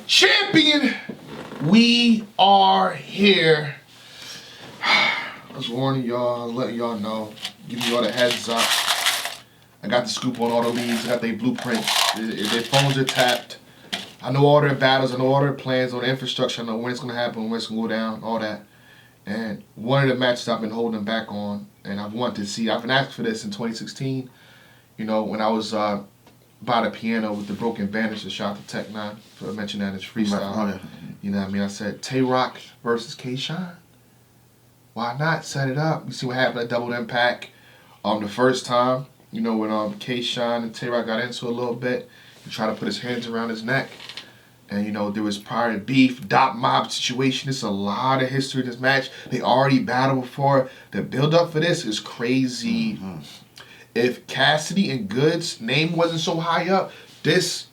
Champion, we are here. I was warning y'all, I was letting y'all know, giving y'all the heads up. I got the scoop on all the leads, I got their blueprints, their phones are tapped. I know all their battles, I know all their plans, all the infrastructure, I know when it's going to happen, when it's going to go down, all that. And one of the matches I've been holding them back on, and I've wanted to see, I've been asking for this in 2016, you know, when I was by the piano with the broken bandage, to shout to Tech 9 for mentioning that in his freestyle. You know what I mean? I said, Tay Roc versus K-Shine. Why not set it up? You see what happened at Double Impact the first time, you know, when K-Shine and Tay Roc got into a little bit. He tried to put his hands around his neck. And, you know, there was prior beef, dot mob situation. There's a lot of history in this match. They already battled before. The build-up for this is crazy. Mm-hmm. If Cassidy and Good's name wasn't so high up, this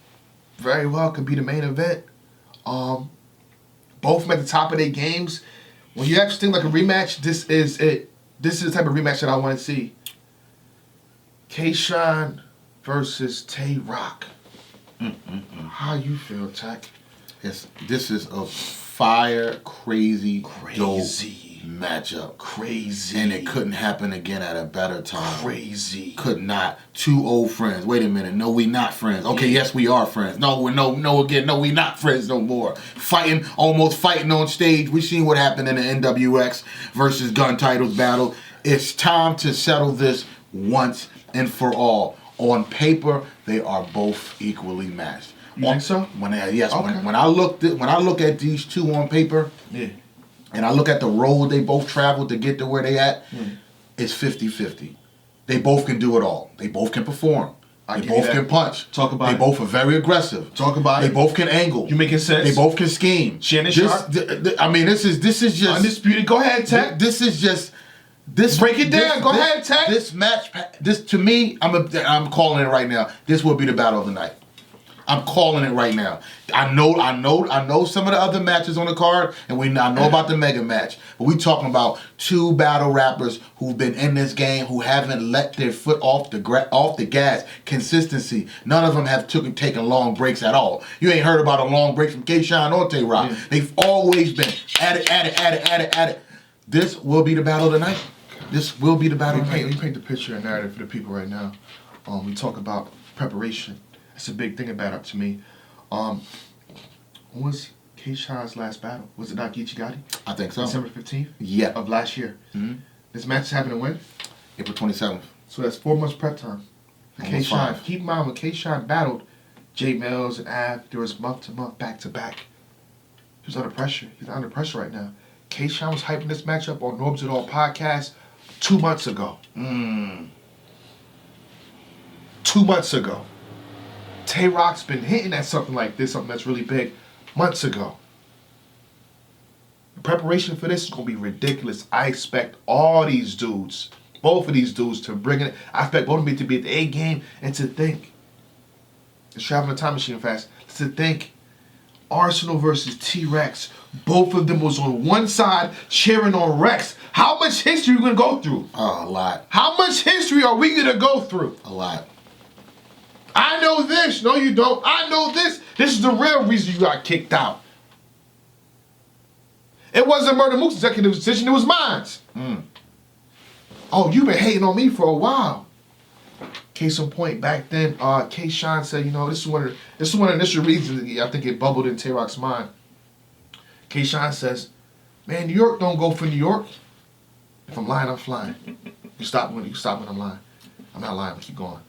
very well could be the main event. Both of them at the top of their games. When you actually think like a rematch, this is it. This is the type of rematch that I want to see. K-Shine versus Tay Roc. How you feel, Tech? Yes, this is a fire, crazy, dope matchup. Crazy. And it couldn't happen again at a better time. Crazy. Could not. Two old friends. Wait a minute. No, we not friends. Okay, yes, we are friends. No, we not friends no more. Almost fighting on stage. We seen what happened in the NWX versus Gun Titles battle. It's time to settle this once and for all. On paper, they are both equally matched. You think so? Yes. Okay. When I look at these two on paper, yeah, and I look at the road they both traveled to get to where they at, it's 50-50. They both can do it all. They both can perform. They both can punch. Talk about it. They both are very aggressive. Talk about it. They both can angle. You making sense? They both can scheme. Shannon Sharp? I mean, this is just undisputed. Go ahead, Tech. This is just. Break it down. Go ahead, Tech. This match, to me, I'm calling it right now. This will be the battle of the night. I'm calling it right now. I know some of the other matches on the card, and I know about the mega match. But we talking about two battle rappers who've been in this game, who haven't let their foot off the gas. Consistency. None of them have taken long breaks at all. You ain't heard about a long break from K-Shine or Tay Roc. Yeah. They've always been at it. This will be the battle of the night. This will be the battle of the night. We paint the picture and narrative for the people right now. We talk about preparation. It's a big thing about it to me. When was K-Shine's last battle? Was it not Geechee Gotti? I think so. December 15th? Yeah. Of last year. Mm-hmm. This match is happening when? April 27th. So that's 4 months prep time for K-Shine. Keep in mind, when K-Shine battled J Mills and Av, there was month to month, back to back. He was under pressure. He's under pressure right now. K-Shine was hyping this matchup on Norbs It All podcast 2 months ago. 2 months ago. Tay Roc's been hinting at something like this, something that's really big, months ago. The preparation for this is going to be ridiculous. I expect all these dudes, both of these dudes, to bring it. I expect both of them to be at the A game and to think. It's traveling the time machine fast. To think Arsenal versus T-Rex. Both of them was on one side cheering on Rex. How much history are we going to go through? Oh, a lot. How much history are we going to go through? A lot. I know this. No, you don't. I know this. This is the real reason you got kicked out. It wasn't Murder Mook's executive decision. It was mine. Oh, you've been hating on me for a while. Case in point, back then, K-Shine said, you know, this is one of the initial reasons I think it bubbled in Tay Roc's mind. K-Shine says, man, New York don't go for New York. If I'm lying, I'm flying. You stop when I'm lying. I'm not lying, keep going.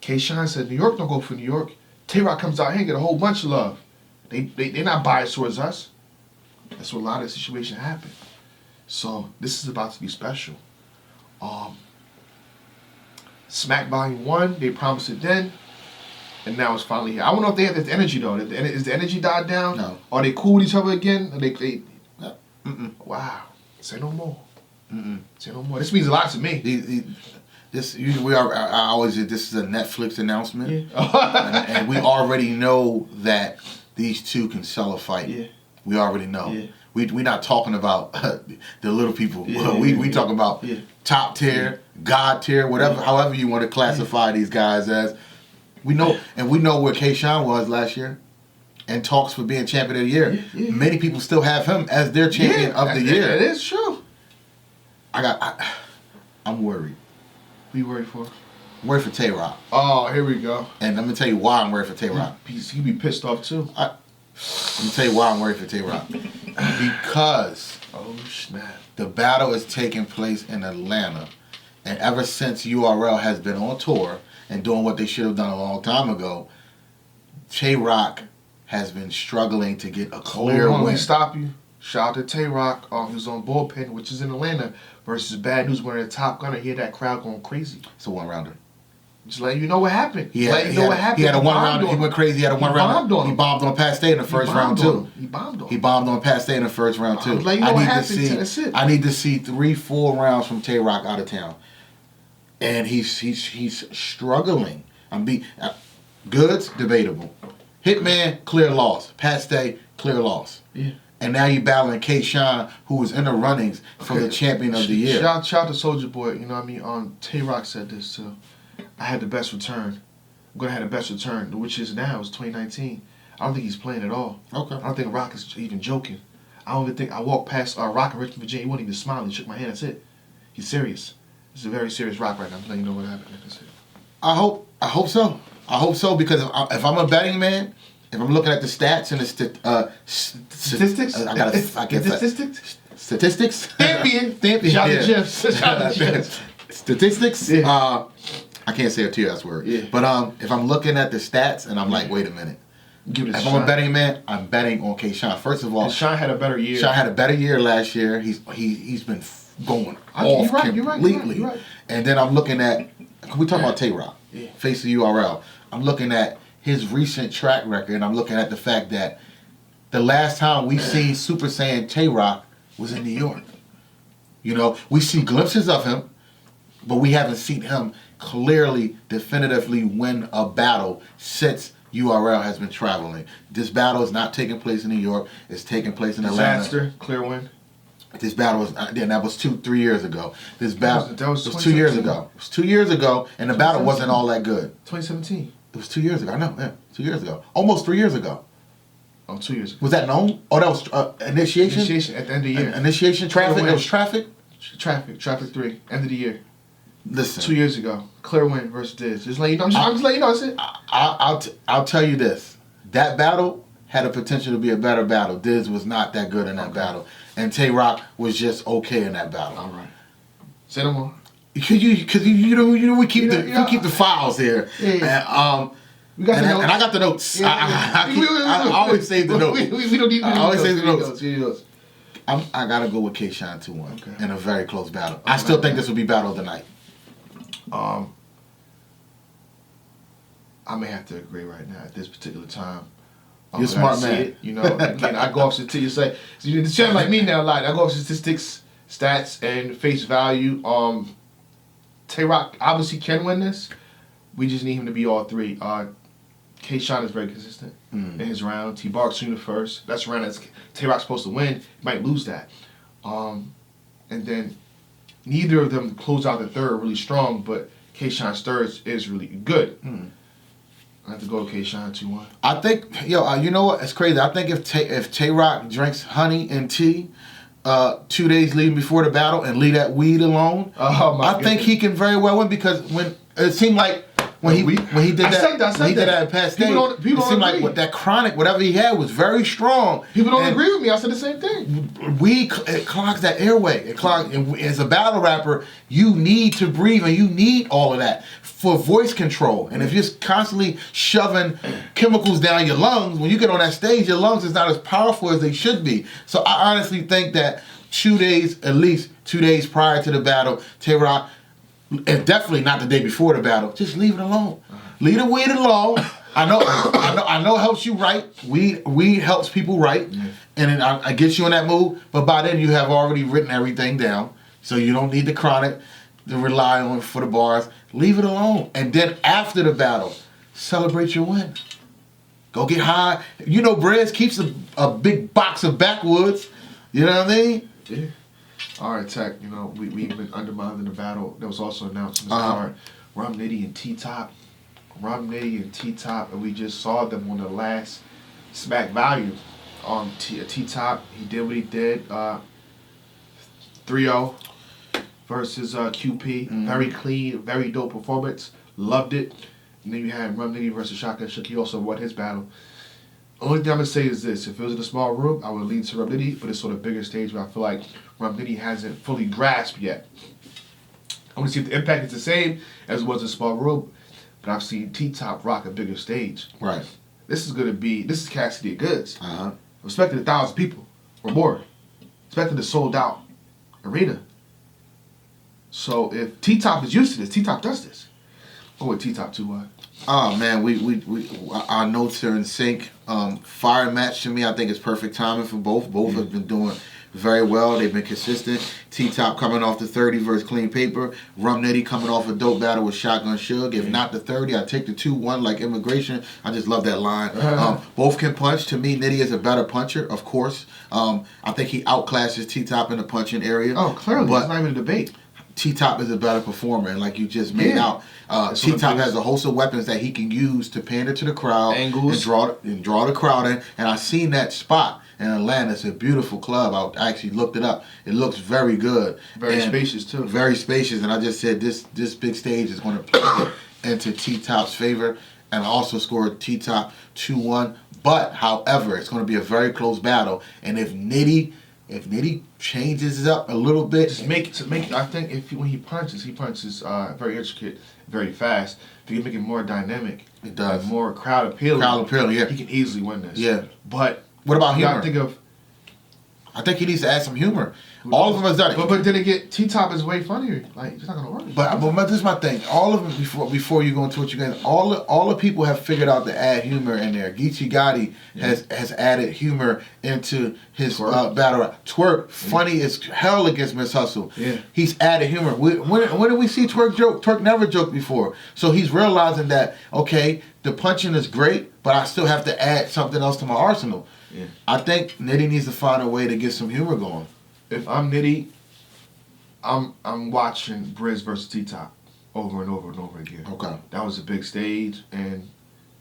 K-Shine said, New York don't go for New York. Tay Roc comes out here and get a whole bunch of love. They're not biased towards us. That's what a lot of the situation happened. So this is about to be special. Smack Volume 1, they promised it then, and now it's finally here. I don't know if they have this energy though. Is the energy died down? No. Are they cool with each other again? Are they no. Wow. Say no more. Say no more. This means a lot to me. This is a Netflix announcement, and we already know that these two can sell a fight. Yeah. We already know. Yeah. We not talking about the little people. Yeah. We talking about top tier, God tier, whatever, however you want to classify these guys as. We know, and we know where K-Shine was last year. in talks for being champion of the year. Many people still have him as their champion of the year. It is true. I'm worried. Who you worried for? I'm worried for Tay Roc. Oh, here we go. And let me tell you why I'm worried for Tay Roc. He'd be pissed off too. Let me tell you why I'm worried for Tay Roc. Because snap. The battle is taking place in Atlanta. And ever since URL has been on tour and doing what they should have done a long time ago, Tay Roc has been struggling to get a clear win. Let me stop you. Shout out to Tay Roc. He was on Bullpen, which is in Atlanta, versus Bad News wearing a Top Gunner. He had that crowd going crazy. It's a one-rounder. Just letting you know what happened. He had a one-rounder. He went crazy. He had a one-rounder. He bombed on Pat Stay in the first round, too. He bombed on him. He bombed on Pat Stay in the first round, too. I need to see 3-4 rounds from Tay Roc out of town. And he's struggling. Goods, debatable. Hitman, clear loss. Pat Stay, clear loss. Yeah. And now you're battling K-Shine, who was in the runnings for the champion of the year. Shout out to Soulja Boy. You know what I mean? Tay Roc said this too. I had the best return. I'm gonna have the best return, which is now. It's 2019. I don't think he's playing at all. Okay. I don't think Roc is even joking. I don't even think I walked past Roc in Richmond, Virginia. He wasn't even smiling. He shook my hand. That's it. He's serious. It's a very serious Roc right now. I'm letting you know what happened. That's it. I hope so. I hope so, because if I'm a betting man, if I'm looking at the stats and the statistics, statistics. Champion. Shout out to Jeff. Statistics. Yeah. I can't say a TS word. Yeah. But if I'm looking at the stats and I'm like, wait a minute. If I'm a betting man, I'm betting on K-Shine. First of all, Shine had a better year. Shine had a better year last year. He's been going off completely. You're right. And then I'm looking at, we talk about Tay Roc, face of URL. I'm looking at his recent track record, and I'm looking at the fact that the last time we seen Super Saiyan Tay Roc was in New York. You know, we see glimpses of him, but we haven't seen him clearly, definitively win a battle since URL has been traveling. This battle is not taking place in New York. It's taking place in Atlanta. Disaster, clear win. This battle was, that was 2-3 years ago. This battle that was 2 years ago. It was 2 years ago, and the battle wasn't all that good. 2017. It was 2 years ago. I know, yeah, 2 years ago. Almost 3 years ago. Oh, 2 years ago. Was that known? Oh, that was initiation? Initiation at the end of the year. Initiation, traffic? It was traffic? Traffic 3, end of the year. Listen. 2 years ago. Clear win versus Diz. Just let you know. I'm just letting you know. That's it. I'll tell you this. That battle had a potential to be a better battle. Diz was not that good in that battle. And Tay Roc was just okay in that battle. All right. Say no more. Because we keep the files here. Yeah. We got the notes. And I got the notes. I always save the notes. We don't need I always save the notes. We need those. I gotta go with K-Shine 2-1 in a very close battle. I still think this will be battle of the night. I may have to agree right now at this particular time. You're a smart man. It, you know, again, I go off statistics. So you're the channel like me now. Like I go off statistics, stats, and face value. Tay Roc obviously can win this. We just need him to be all three. K-Shine is very consistent in his round. He barks through the first. That's a round that's Tay Roc's supposed to win. He might lose that. And then neither of them close out the third really strong, but K-Shine's third is really good. I have to go with K-Shine 2-1. I think, you know what? It's crazy. I think if Tay Roc drinks honey and tea 2 days leading before the battle and leave that weed alone, I think he can very well win, because when it seemed like when he did that at Pat Stay, it seemed like what that chronic, whatever he had, was very strong. People don't agree with me. I said the same thing. It clogs that airway. It clogs. As a battle rapper, you need to breathe, and you need all of that for voice control. And if you're constantly shoving chemicals down your lungs, when you get on that stage, your lungs is not as powerful as they should be. So I honestly think that at least 2 days prior to the battle, Tay Roc, and definitely not the day before the battle, just leave it alone. Leave the weed alone. I know it helps you write. Weed helps people write, and it gets you in that mood. But by then you have already written everything down, so you don't need the chronic to rely on for the bars. Leave it alone, and then after the battle, celebrate your win. Go get high. You know, Brez keeps a big box of backwoods. You know what I mean? Yeah. All right, Tech. You know, we've been undermining the battle that was also announced in this card. Rum Nitty and T-Top. And we just saw them on the last smack value. T-Top, he did what he did. 3-0 versus QP. Very clean, very dope performance. Loved it. And then you had Rum Nitty versus Shotgun Shook. He also won his battle. Only thing I'm going to say is this. If it was in a small room, I would lean to Rum Nitty, but it's on a bigger stage where I feel like Rum Nitty hasn't fully grasped yet. I want to see if the impact is the same as it was in a small room, but I've seen T-Top rock a bigger stage. Right. This is Cassidy of Goods. I'm expecting 1,000 people or more. Expecting a sold out arena. So if T-Top is used to this, T-Top does this. Oh, with T-Top too. Oh man, our notes are in sync. Fire match to me, I think it's perfect timing for both. Both have been doing very well. They've been consistent. T-Top coming off the 30 versus Clean Paper. Rum Nitty coming off a dope battle with Shotgun Suge. If not the 30, I take the 2-1 like Immigration. I just love that line. Both can punch. To me, Nitty is a better puncher, of course. I think he outclasses T-Top in the punching area. Oh, clearly. It's not even a debate. T-Top is a better performer, and like you just made out, T-Top has a host of weapons that he can use to pander to the crowd, angles, and draw the crowd in. And I seen that spot in Atlanta. It's a beautiful club. I actually looked it up. It looks very good, very spacious too. Very spacious, and I just said this big stage is going to play into T-Top's favor, and I also scored T-Top 2-1. But however, it's going to be a very close battle, and if Nitty changes it up a little bit, just make it. I think when he punches very intricate, very fast. If you can make it more dynamic, it does more crowd appealing. Yeah, he can easily win this. Yeah, but what about humor? I think he needs to add some humor. All of them has done it. But then again, T-Top is way funnier. Like, it's not gonna work. But this is my thing. All of them before you go into what you guys, all the people have figured out to add humor in there. Geechee Gotti has added humor into his battle. Twerk funny as hell against Miss Hustle. Yeah, he's added humor. When did we see Twerk joke? Twerk never joked before. So he's realizing that okay, the punching is great, but I still have to add something else to my arsenal. Yeah, I think Nitty needs to find a way to get some humor going. If I'm Nitty, I'm watching Briz versus T-Top over and over and over again. Okay. That was a big stage, and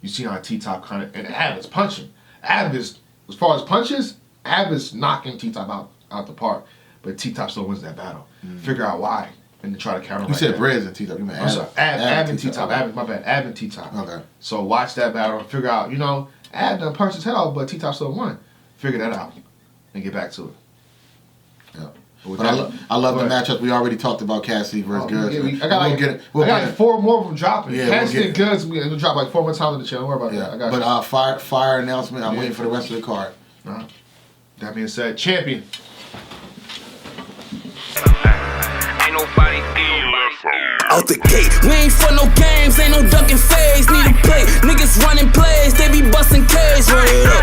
you see how T-Top kind of, and Av is punching. Av is, as far as punches, Av is knocking T-Top out the park, but T-Top still wins that battle. Figure out why, and then try to counter. You said Briz and T-Top. You meant I'm sorry, Av and T-Top. My bad. Av and T-Top. Okay. So watch that battle and figure out, Av done punched his head off, but T-Top still won. Figure that out and get back to it. Yeah. But I love the matchup. We already talked about Cassidy versus Goods. I got like 4 more of them dropping. Yeah, Cassidy and Goods, we'll drop like 4 more times on the channel. Don't worry about that. I got fire announcement. I'm waiting for the rest of the card. That being said, champion. Out the gate, we ain't for no games, ain't no ducking.